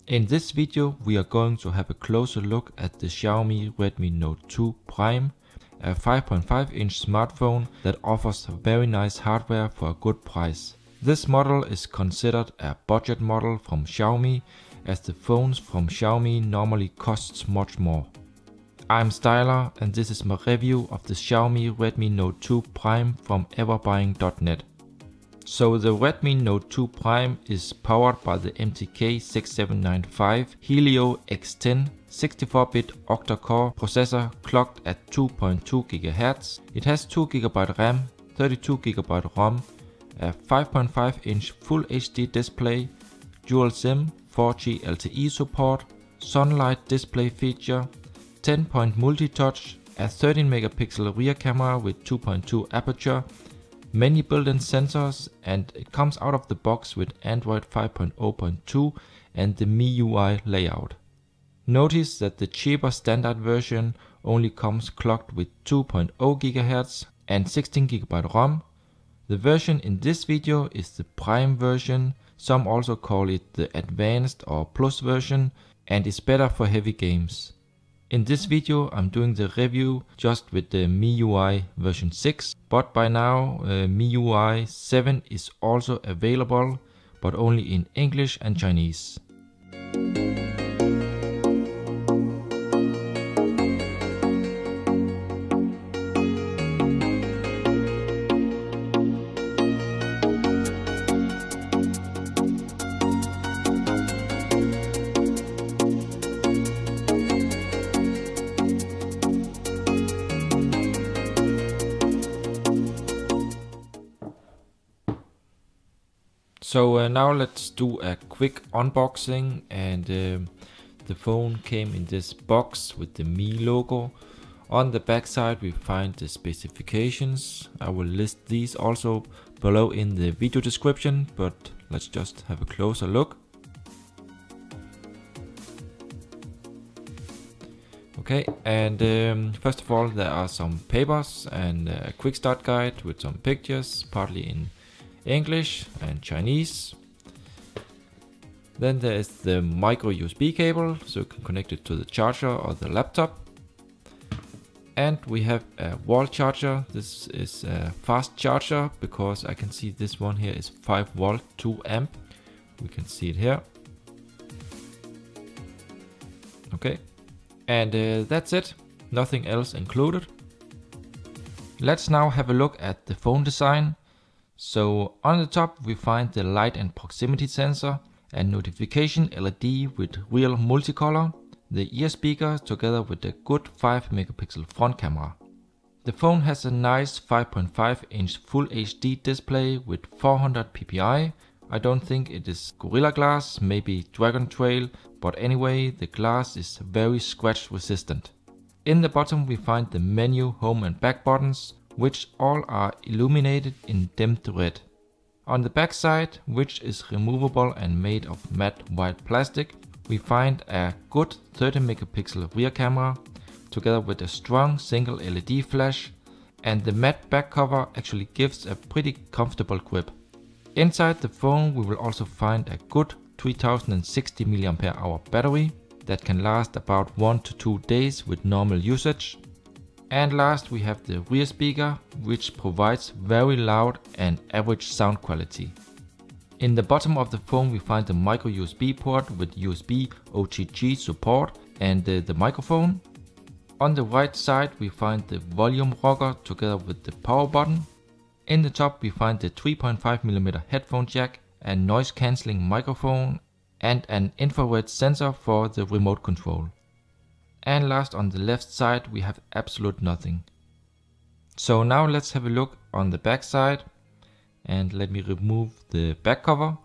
In this video we are going to have a closer look at the Xiaomi Redmi Note 2 Prime, a 5.5-inch smartphone that offers very nice hardware for a good price. This model is considered a budget model from Xiaomi, as the phones from Xiaomi normally costs much more. I'm s7yler and this is my review of the Xiaomi Redmi Note 2 Prime from everbuying.net. So the Redmi Note 2 Prime is powered by the MT6795 Helio X10 64-bit Octa core processor clocked at 2.2 GHz. It has 2 GB RAM, 32 GB ROM, a 5.5-inch Full HD display, dual SIM, 4G LTE support, sunlight display feature, 10-point multi-touch, a 13-megapixel rear camera with 2.2 aperture, many built-in sensors, and it comes out of the box with Android 5.0.2 and the MIUI layout. Notice that the cheaper standard version only comes clocked with 2.0 GHz and 16 GB ROM. The version in this video is the Prime version, some also call it the Advanced or Plus version, and is better for heavy games. In this video I'm doing the review just with the MIUI version 6, but by now MIUI 7 is also available, but only in English and Chinese. So now let's do a quick unboxing, and the phone came in this box with the Mi logo. On the back side we find the specifications. I will list these also below in the video description, but let's just have a closer look. Okay, and first of all there are some papers and a quick start guide with some pictures, partly in English and Chinese. Then there is the micro USB cable, so you can connect it to the charger or the laptop. And we have a wall charger. This is a fast charger because I can see this one here is 5 volt 2 amp. We can see it here. Okay, and that's it, nothing else included. Let's now have a look at the phone design. So on the top we find the light and proximity sensor, a notification LED with real multicolor, the ear speaker together with a good 5 megapixel front camera. The phone has a nice 5.5-inch Full HD display with 400 ppi. I don't think it is Gorilla Glass, maybe Dragon Trail, but anyway the glass is very scratch resistant. In the bottom we find the menu, home and back buttons, which all are illuminated in dimmed red. On the back side, which is removable and made of matte white plastic, we find a good 30 megapixel rear camera together with a strong single LED flash, and the matte back cover actually gives a pretty comfortable grip. Inside the phone we will also find a good 3060 mAh battery that can last about 1 to 2 days with normal usage. And last we have the rear speaker, which provides very loud and average sound quality. In the bottom of the phone we find the micro USB port with USB OTG support and the microphone. On the right side we find the volume rocker together with the power button. In the top we find the 3.5mm headphone jack, a noise cancelling microphone, and an infrared sensor for the remote control. And last on the left side we have absolute nothing. So now let's have a look on the back side, and let me remove the back cover.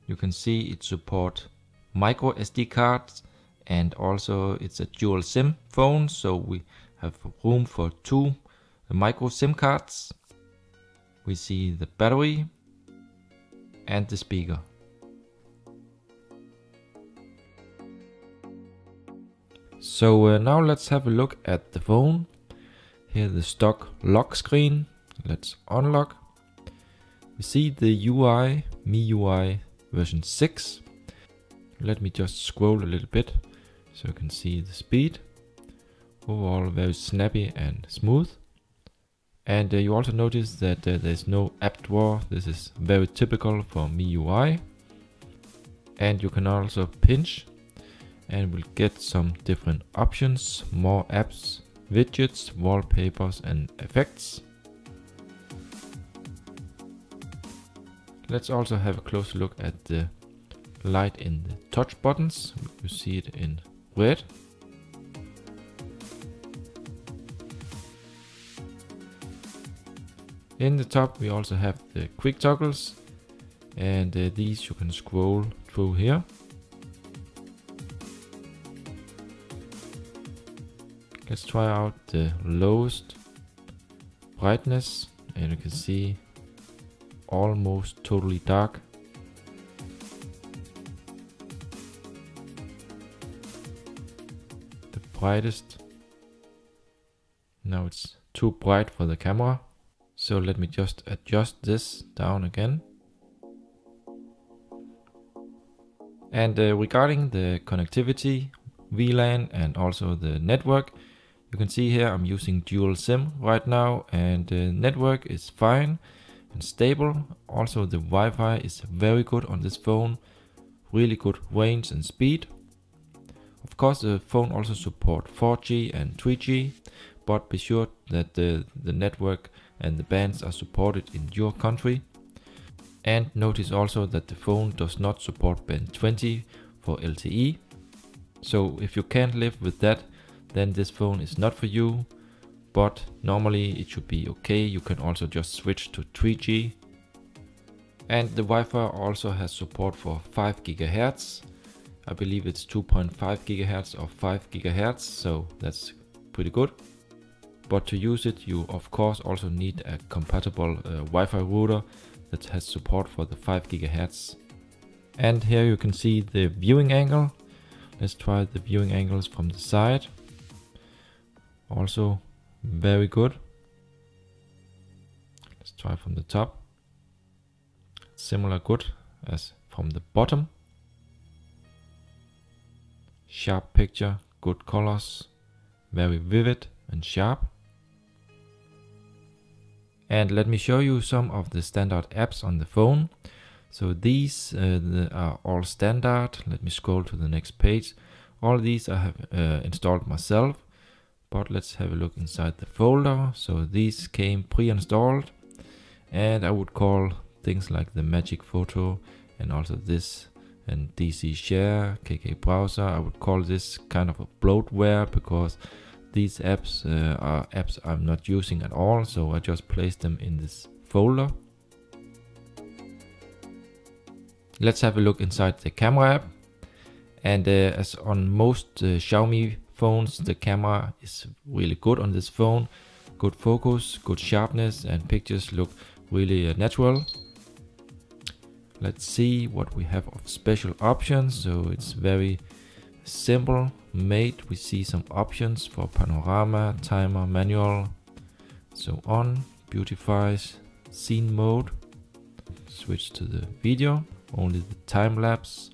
You can see it supports micro SD cards, and also it's a dual SIM phone, so we have room for 2 micro SIM cards. We see the battery and the speaker. So now let's have a look at the phone. Here the stock lock screen. Let's unlock. We see the UI, MIUI version 6. Let me just scroll a little bit so you can see the speed. Overall very snappy and smooth. And you also notice that there's no app drawer. This is very typical for MIUI. And you can also pinch and we'll get some different options, more apps, widgets, wallpapers and effects. Let's also have a closer look at the light in the touch buttons. You see it in red. In the top we also have the quick toggles, and these you can scroll through here. Let's try out the lowest brightness, and you can see almost totally dark. The brightest. Now it's too bright for the camera. So let me just adjust this down again. And regarding the connectivity, VLAN and also the network, you can see here I'm using dual SIM right now, and the network is fine and stable. Also the Wi-Fi is very good on this phone, really good range and speed. Of course the phone also supports 4G and 3G, but be sure that the network and the bands are supported in your country. And notice also that the phone does not support band 20 for LTE. So if you can't live with that, then this phone is not for you. But normally it should be okay. You can also just switch to 3G. And the Wi-Fi also has support for 5 GHz. I believe it's 2.5 GHz or 5 GHz, so that's pretty good. But to use it, you of course also need a compatible Wi-Fi router that has support for the 5 GHz. And here you can see the viewing angle. Let's try the viewing angles from the side. Also very good. Let's try from the top. Similar good as from the bottom. Sharp picture, good colors, very vivid and sharp. And let me show you some of the standard apps on the phone. So these are all standard. Let me scroll to the next page. All these I have installed myself, but let's have a look inside the folder. So these came pre-installed, and I would call things like the Magic Photo and also this and DC Share, KK Browser. I would call this kind of a bloatware because these apps are apps I'm not using at all, so I just placed them in this folder. Let's have a look inside the camera app. And as on most Xiaomi phones, the camera is really good on this phone. Good focus, good sharpness, and pictures look really natural. Let's see what we have of special options. So it's very simple made. We see some options for panorama, timer, manual, so on, beautifies, scene mode, switch to the video, only the time lapse.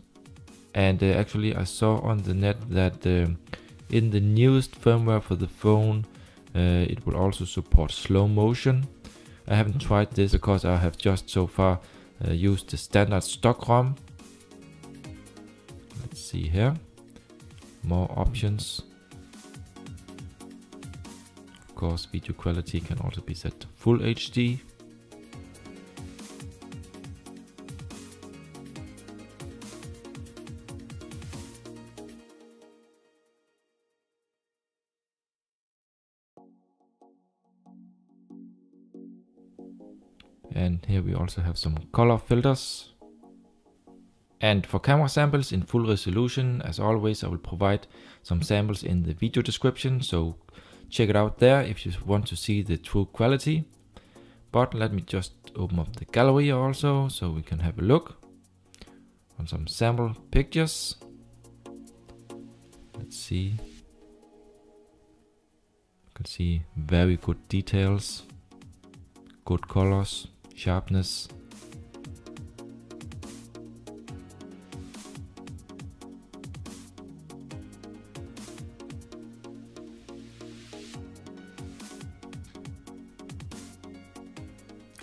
And actually I saw on the net that in the newest firmware for the phone it will also support slow motion. I haven't tried this because I have just so far used the standard stock ROM. Let's see here. More options. Of course, video quality can also be set to full HD. And here we also have some color filters. And for camera samples in full resolution, as always, I will provide some samples in the video description, so check it out there if you want to see the true quality. But let me just open up the gallery also, so we can have a look on some sample pictures. Let's see. You can see very good details, good colors, sharpness.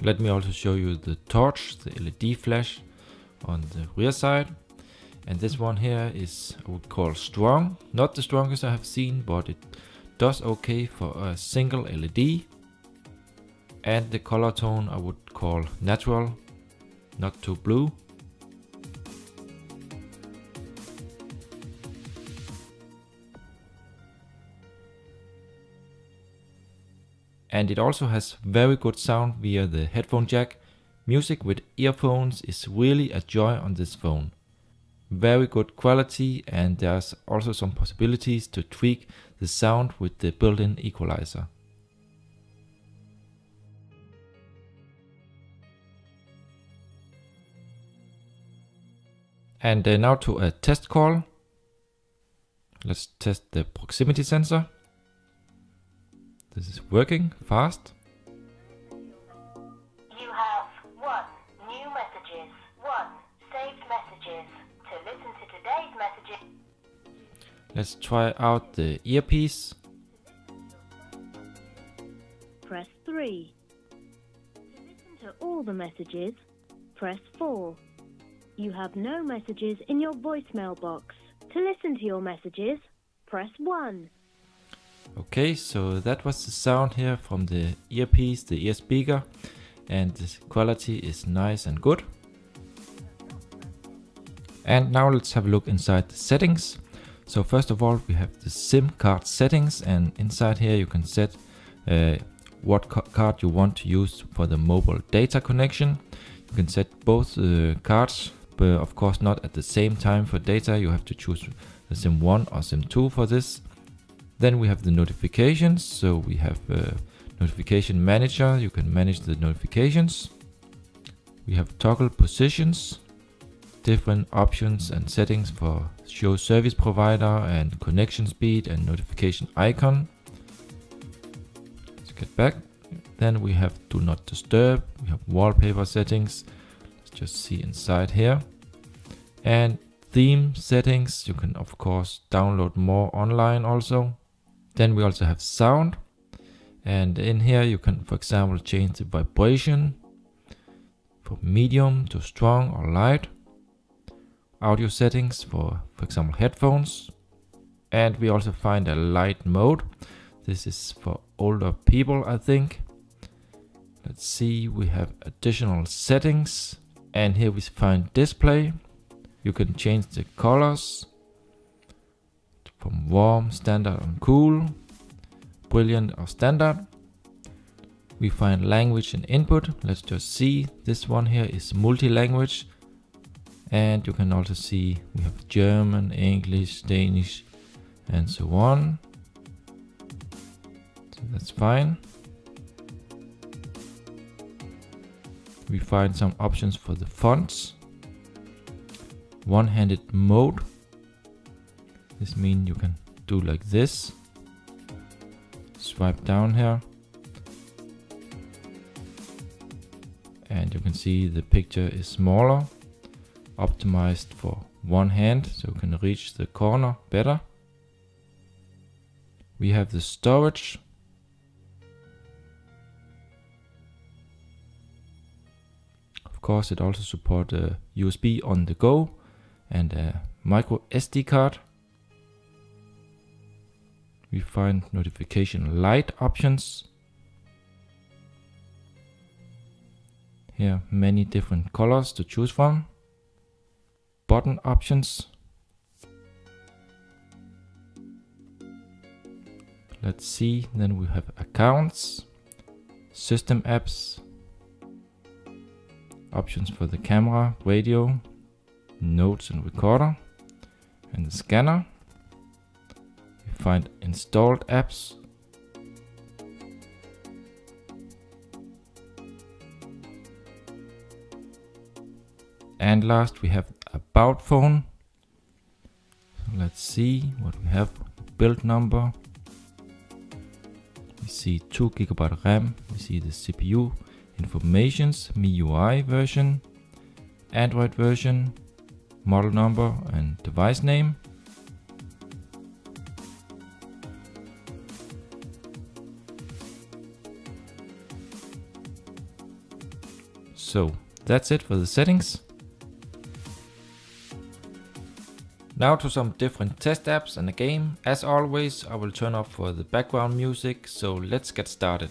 Let me also show you the torch, the LED flash on the rear side. And this one here is, I would call strong. Not the strongest I have seen, but it does okay for a single LED. And the color tone I would call natural, not too blue. And it also has very good sound via the headphone jack. Music with earphones is really a joy on this phone. Very good quality, and there's also some possibilities to tweak the sound with the built-in equalizer. And now to a test call. Let's test the proximity sensor. This is working fast. You have 1 new messages, 1 saved messages. To listen to today's messages. Let's try out the earpiece. Press 3. To listen to all the messages, press 4. You have no messages in your voicemail box. To listen to your messages, press 1. Okay, so that was the sound here from the earpiece, the ear speaker, and the quality is nice and good. And now let's have a look inside the settings. So first of all, we have the SIM card settings, and inside here you can set what card you want to use for the mobile data connection. You can set both cards, but of course not at the same time for data. You have to choose the SIM 1 or SIM 2 for this. Then we have the notifications. So we have notification manager. You can manage the notifications. We have toggle positions, different options and settings for show service provider and connection speed and notification icon. Let's get back. Then we have do not disturb. We have wallpaper settings. Let's just see inside here. And theme settings. You can of course download more online also. Then we also have sound, and in here you can, for example, change the vibration from medium to strong or light. Audio settings for example, headphones. And we also find a light mode. This is for older people, I think. Let's see, we have additional settings, and here we find display. You can change the colors from warm, standard and cool, brilliant or standard. We find language and input. Let's just see, this one here is multi-language, and you can also see we have German, English, Danish and so on. So that's fine. We find some options for the fonts. One-handed mode. This means you can do like this. Swipe down here. And you can see the picture is smaller. Optimized for one hand, so you can reach the corner better. We have the storage. Of course, it also supports USB on the go and a micro SD card. We find notification light options. Here many different colors to choose from. Button options. Let's see, then we have accounts, system apps, options for the camera, radio, notes and recorder, and the scanner. We find installed apps. And last we have about phone. So let's see what we have. Build number. We see 2 GB RAM. We see the CPU informations, MIUI version, Android version, model number and device name. So that's it for the settings. Now to some different test apps and a game. As always, I will turn off for the background music, so let's get started.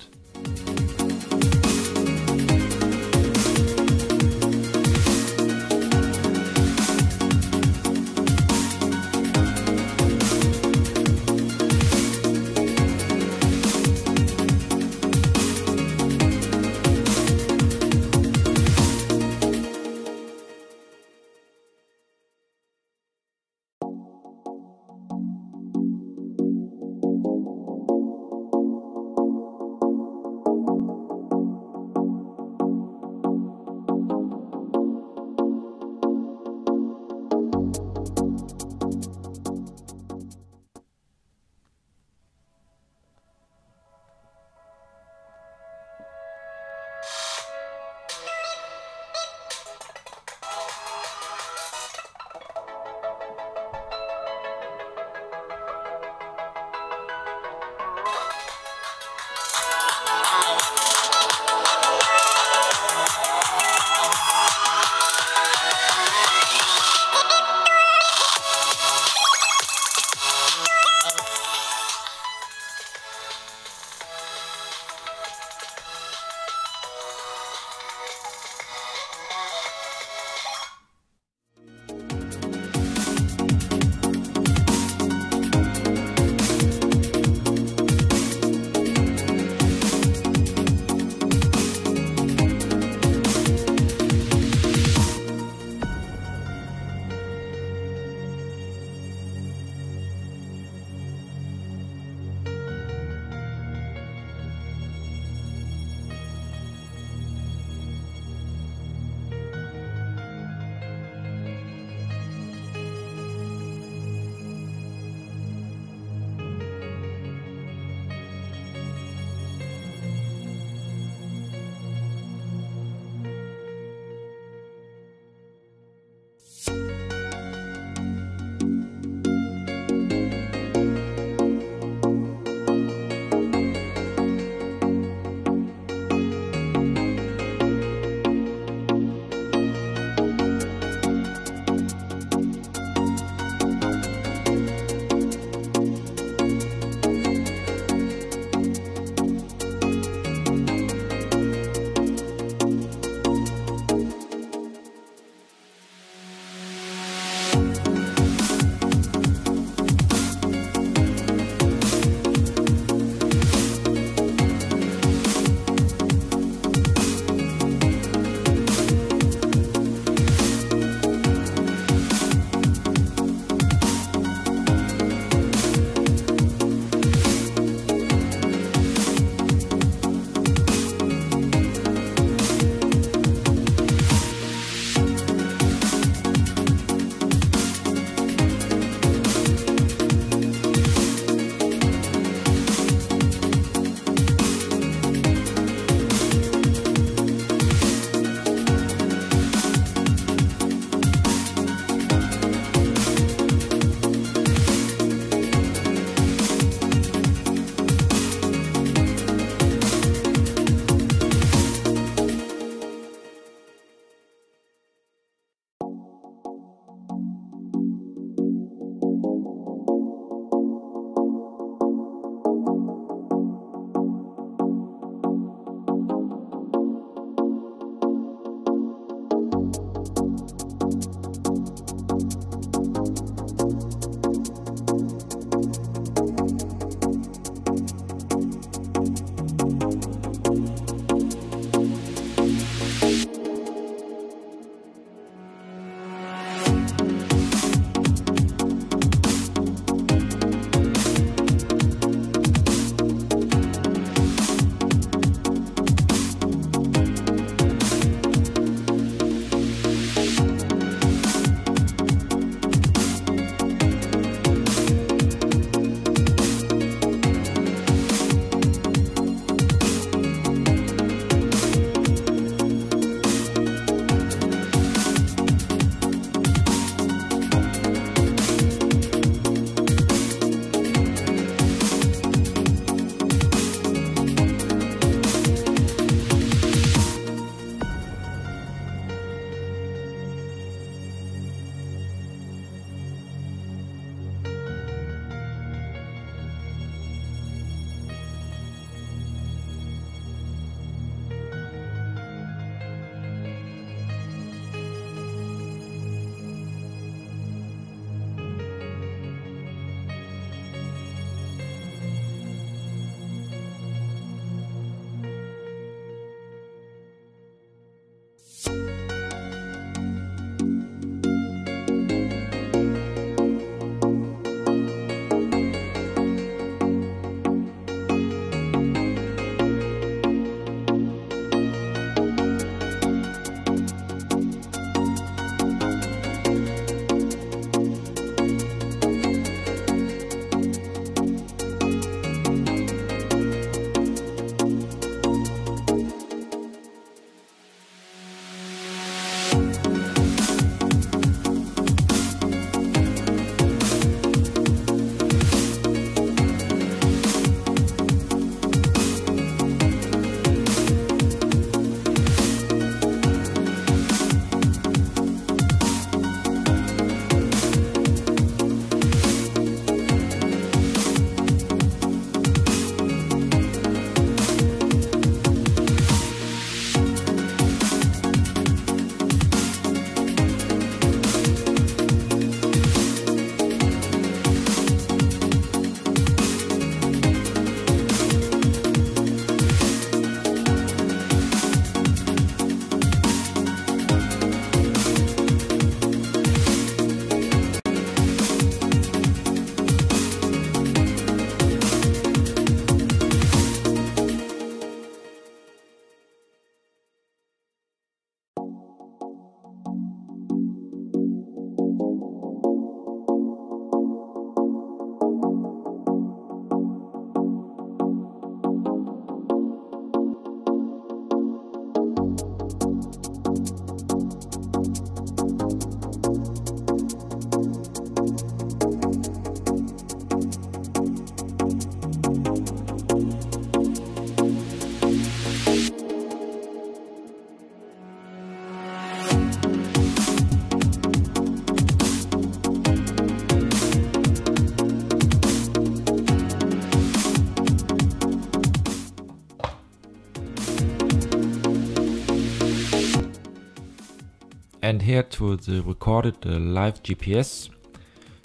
And here to the recorded live GPS.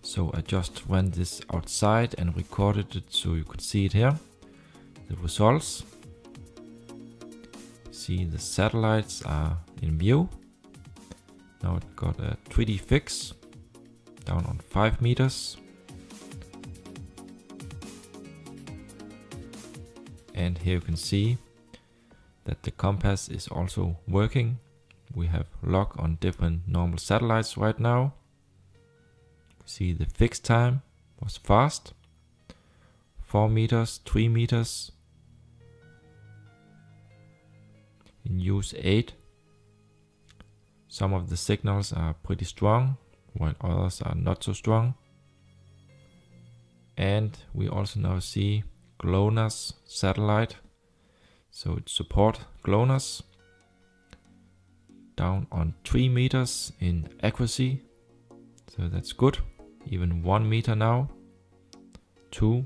So I just ran this outside and recorded it so you could see it here. The results. See the satellites are in view. Now it got a 3D fix down on 5 meters. And here you can see that the compass is also working. We have lock on different normal satellites right now. See the fix time was fast. 4 meters, 3 meters. In use 8. Some of the signals are pretty strong, while others are not so strong. And we also now see GLONASS satellite. So it supports GLONASS. Down on 3 meters in accuracy. So that's good. Even 1 meter now. 2.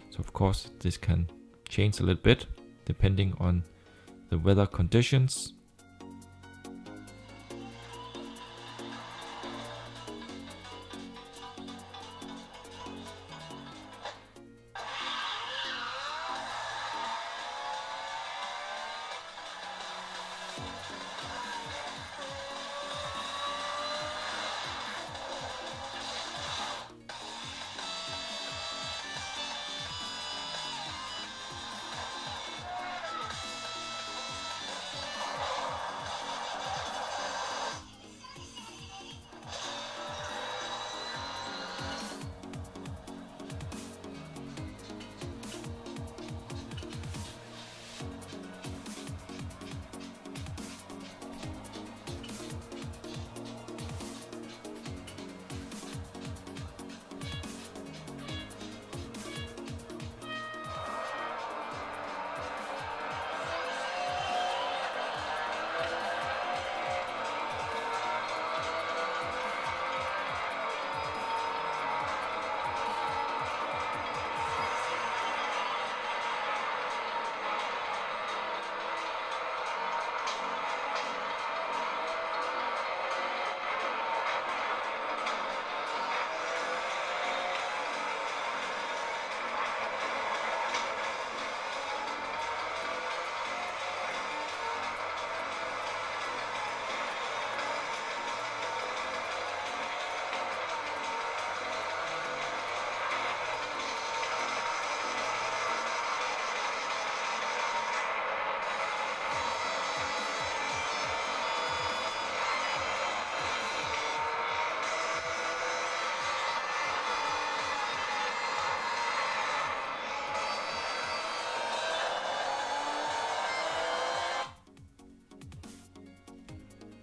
So of course this can change a little bit depending on the weather conditions.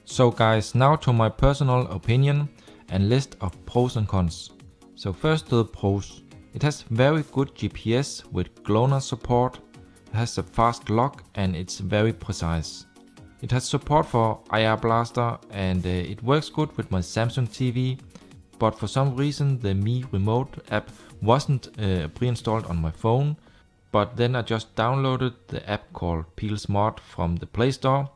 So guys, now to my personal opinion and list of pros and cons. So first to the pros. It has very good GPS with GLONASS support. It has a fast lock and it's very precise. It has support for IR blaster and it works good with my Samsung TV. But for some reason the Mi Remote app wasn't pre-installed on my phone. But then I just downloaded the app called PeelSmart from the Play Store.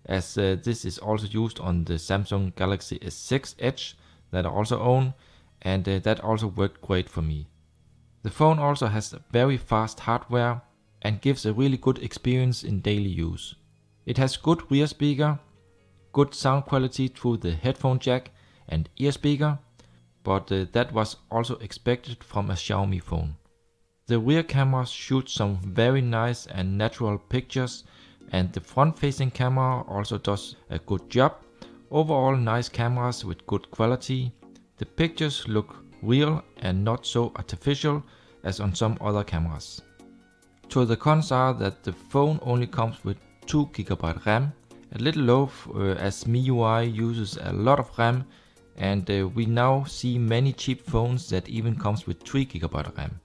As this is also used on the Samsung Galaxy S6 Edge that I also own, and that also worked great for me. The phone also has very fast hardware and gives a really good experience in daily use. It has good rear speaker, good sound quality through the headphone jack and ear speaker, but that was also expected from a Xiaomi phone. The rear camera shoots some very nice and natural pictures, and the front-facing camera also does a good job. Overall nice cameras with good quality. The pictures look real and not so artificial as on some other cameras. So the cons are that the phone only comes with 2 GB RAM, a little low as MIUI uses a lot of RAM, and we now see many cheap phones that even comes with 3 GB RAM.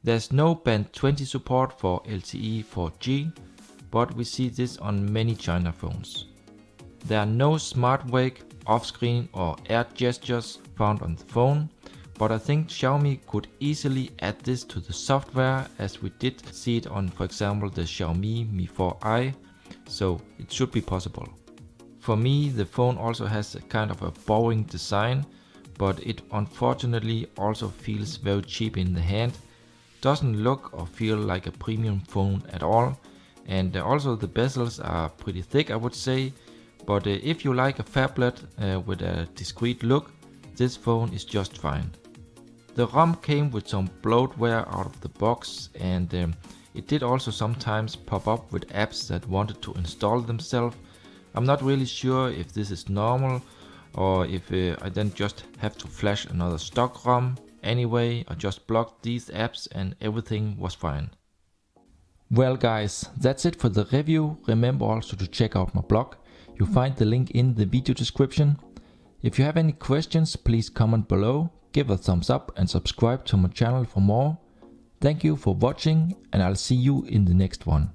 There's no Band 20 support for LTE 4G, but we see this on many China phones. There are no smart wake, off-screen or air gestures found on the phone, but I think Xiaomi could easily add this to the software, as we did see it on, for example, the Xiaomi Mi 4i, so it should be possible. For me, the phone also has a kind of a boring design, but it unfortunately also feels very cheap in the hand. Doesn't look or feel like a premium phone at all, and also the bezels are pretty thick, I would say. But if you like a phablet with a discreet look, this phone is just fine. The ROM came with some bloatware out of the box, and it did also sometimes pop up with apps that wanted to install themselves. I'm not really sure if this is normal or if I then just have to flash another stock ROM. Anyway, I just blocked these apps and everything was fine. Well guys, that's it for the review. Remember also to check out my blog. You'll find the link in the video description. If you have any questions, please comment below, give a thumbs up and subscribe to my channel for more. Thank you for watching and I'll see you in the next one.